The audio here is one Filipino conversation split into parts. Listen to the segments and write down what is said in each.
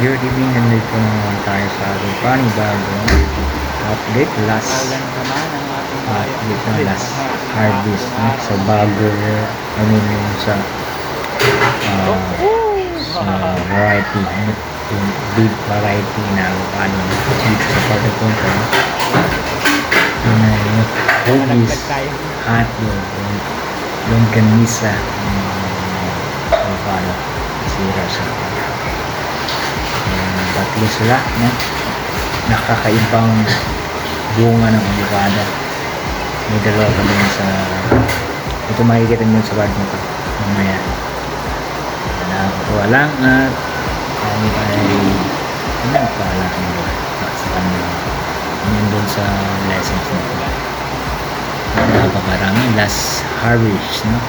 Good evening, nandito naman tayo sa ating panibagong update last update na last harvest no? Sa bago yung sa variety yung big variety na avocado dito sa part of Ponto no? Yun na yung hugis hot yung ganisa avocado sira siya. Tatlo sila no? Nakakaibang bunga ng avocado. May dalawa pa din sa ito, makikita nyo sa part nito mamaya. Nakakatuwa lang at kami ay nagpala sa kanila yun dun sa lessons nito. Napakarami last harvest no?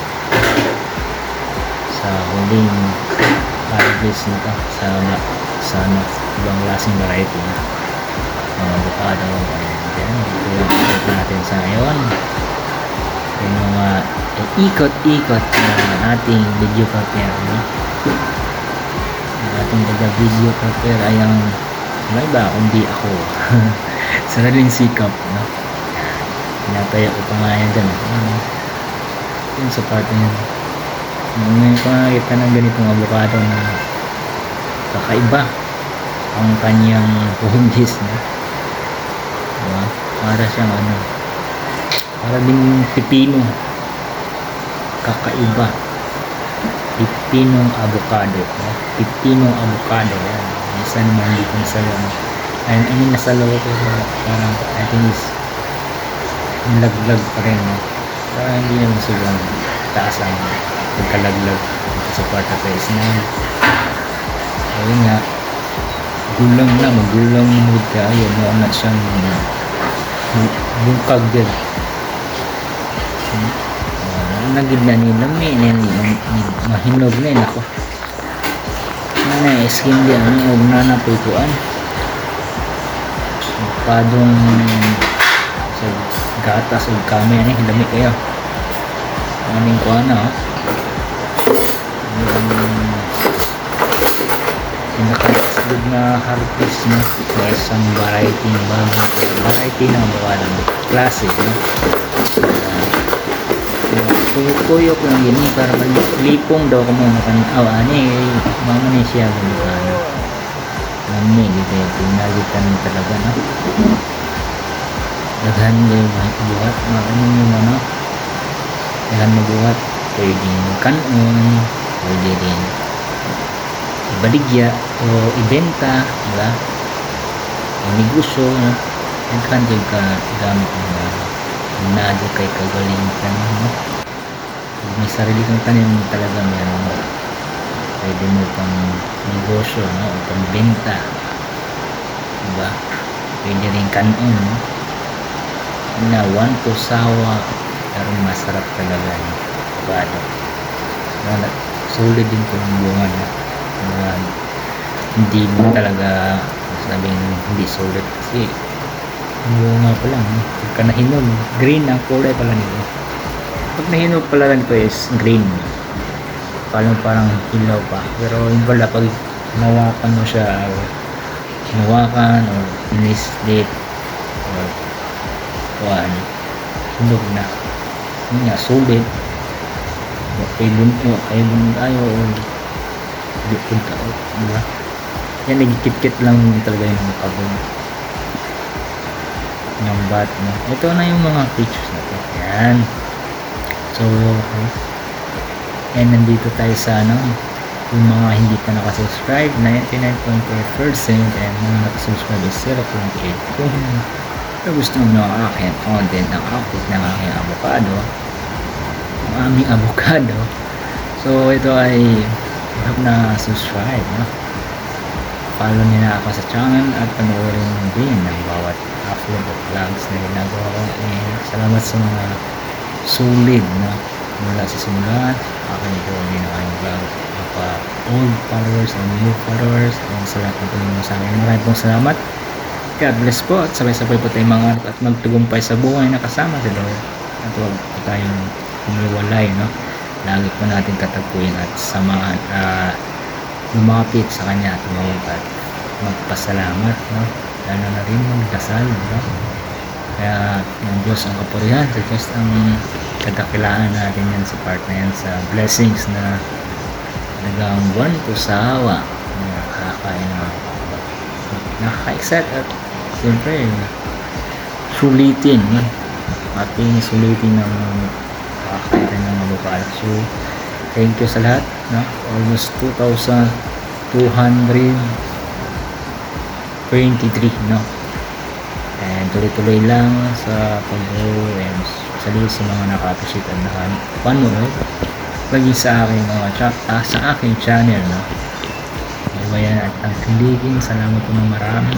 Sa huling harvest nito sa ibang klaseng variety na avocado. Ito yung natin sa ngayon, yung mga ikot-ikot na ating video prepare no? Ang ating video prepare ay ang may ba kundi ako saraling sikap no? Pinapaya ko pa nga yan dyan yun sa part na yun. Ngayon ko nakita ng ganitong avocado na kakaiba ang kanyang hugis no? Diba? Para siyang para ding pipino, kakaiba, pipinong avocado no? Pipinong avocado yan. Isa naman hindi ko nasalaw nasalaw ko parang I think is nilaglag pa rin no? Parang hindi naman sobrang taas ang pagkalaglag sa part of face na ayun nga, magulang mood ka ayun, na siyang bungkag din nagid na nila mahinog na yun ako skin di huwag na napikuan padong sa gatas o kami dami kayo aming kuha na pinakasunod na harvest no? Sa isang variety ng variety ng avocado classic no? Tuyok lang yun para lipong daw kamo nakanaw mama ni siya avocado lami dito yung pinalitan talaga no? Daghan kayo buhat daghan mabuhat pwedeng kanon pwede rin ibaligya o ibenta diba? Ang negosyo no? Nagkan dyan ka gamit mo nado kay kagaling tanim no? May sarili kang tanim talaga meron pwede mo pang negosyo no? O pang benta diba? Pwede rin kanon no? Na one to sawa pero masarap talaga no? Avocado solid din kung bunga no? Hindi mo talaga sabing hindi solid kasi bunga pa lang pagka nahinog green ang kulay pala nito. Pag nahinog pala nito is green parang ilaw pa pero yung pala pag nawakan mo siya o inislit or hinog na yun nga solid kay bunto ayaw di punta diba? Yan nagkikit-kit lang talaga yung mga kabon yung bat no? Ito na yung mga pictures natin yan so nandito tayo sa yung mga hindi pa nakasubscribe 99.5% and mga nakasubscribe is 0.8 kung gusto mo ng aking content ng update ng aking avocado ang aming avocado so ito ay na subscribe no? Follow niyo na ako sa channel at panoorin din ng bawat upload at vlogs na ginagawa ko salamat sa mga solid na mula sa simulan aking gawin na kayong vlog old followers and new followers sa lahat ng tumulong sa akin maraming pong salamat. God bless po at sabay-sabay po tayong mga at magtagumpay sa buhay na kasama sa Lord at huwag po tayong humiwalay no? Lagi po natin katagpuin at samahan lumapit sa kanya at tumawag magpasalamat, no? Lalo na rin magdasal, no? Kaya ng Diyos ang kapurihan, sa Diyos ang kadakilaan natin yan sa part na yan, sa blessings na talagang buwan ko sa awa, nakaka-excite at siyempre sulitin, no? Ating sulitin ng kakaitan ng mabukal. So thank you sa lahat, no? Almost 2,223, no? And tuloy-tuloy lang sa pag-grow and sa mga naka-appreciate at nakapanood maging sa aking sa aking channel, no? Bayan at ang clicking, salamat po ng marami.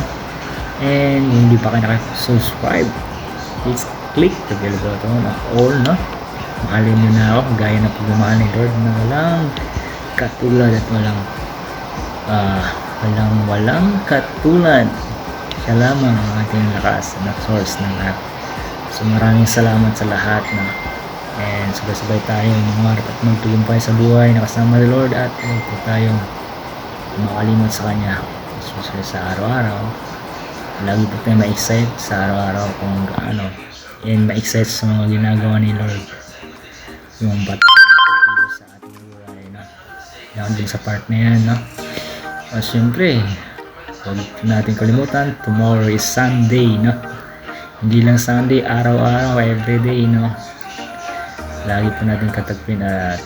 And hindi pa kayo nakasubscribe, please click the bell button of all, no? Mahalin nyo na ako gaya na pagmamahal ni Lord na walang katulad at walang katulad. Siya lamang ang ating lakas na source ng lahat. So maraming salamat sa lahat, na and sabay-sabay tayong mangarap at magtugumpay sa buhay na kasama ni Lord, at huwag po tayong makalimot sa Kanya, especially sa araw-araw. Lagi po tayong ma-excite sa araw-araw kung gaano, and ma-excite sa mga ginagawa ni Lord, yung patuloy sa ating buhay, no? Yan din sa part na yan, no? At syempre huwag natin kalimutan, tomorrow is Sunday, no? Hindi lang Sunday, araw-araw, everyday, no? Lagi po natin katagpin at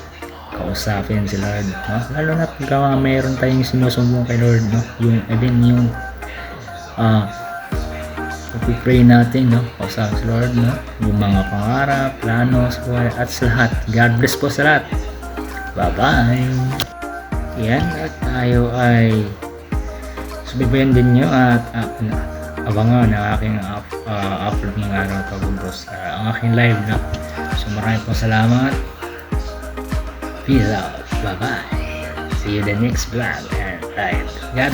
kausapin si Lord, no? Lalo na pag mayroon tayong sinusumbong kay Lord, no? Yung pag-pray natin, no? Kausapin si Lord, no? Yung mga pangarap, plano sa buhay at sa lahat. God bless po sa lahat. Bye-bye! Yan, at tayo ay subaybayan din nyo at abangan ang aking upload ng araw pag-ubos ang aking live, no? So maraming po salamat. Peace out. Bye bye. See you the next vlog and live. God